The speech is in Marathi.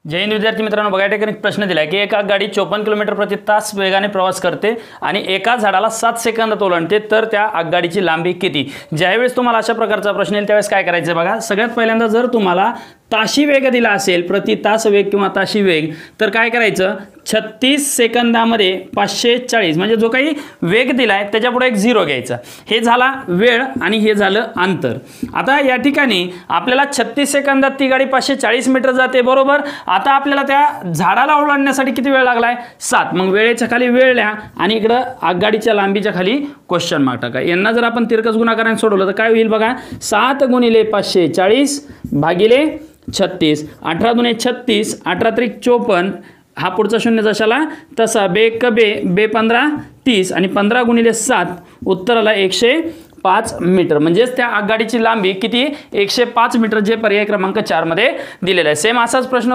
जय हिंद विद्यार्थी मित्रांनो, बघा या ठिकाणी प्रश्न दिला आहे की एक आगगाडी 54 किलोमीटर प्रति तास वेगाने प्रवास करते आणि एका झाडाला 7 सेकंदात ओलांडते, तर त्या आगगाडीची लांबी किती? ज्यावेळेस तुम्हाला अशा प्रकारचा प्रश्न येईल त्यावेळेस काय करायचं बघा. सगळ्यात पहिल्यांदा जर तुम्हाला ताशी वेग दिला असेल, प्रति तास वेग किंवा ताशी वेग, तर काय करायचं 36 सेकंदामध्ये 540 म्हणजे जो काही वेग दिलाय त्याच्यापुढे एक 0 घ्यायचा. हे झाला वेळ आणि हे झालं अंतर. आता या ठिकाणी आपल्याला 36 सेकंदात ती गाडी 540 मीटर जाते, बरोबर. आता आपल्याला त्या झाडाला ओलांडण्यासाठी किती वेळ लागलाय? 7. मग वेळेच्या खाली वेळ लिहा आणि इकडं आगगाडीच्या लांबीच्या खाली क्वेश्चन मार्क टाका. यांना जर आपण तिरकस गुणाकाराने सोडवलं तर काय होईल बघा. 7 गुणिले 540 भागिले 36. 18 दुणे 36, 18 त्रिक 54. हा पुढचा शून्य जशाला तसा. बे 15 30 आणि 15 गुणिले 7 उत्तराला 105 मीटर. म्हणजेच त्या आगगाडीची लांबी किती? 105 मीटर, जे पर्याय क्रमांक 4 मध्ये दिलेला आहे. सेम असाच प्रश्न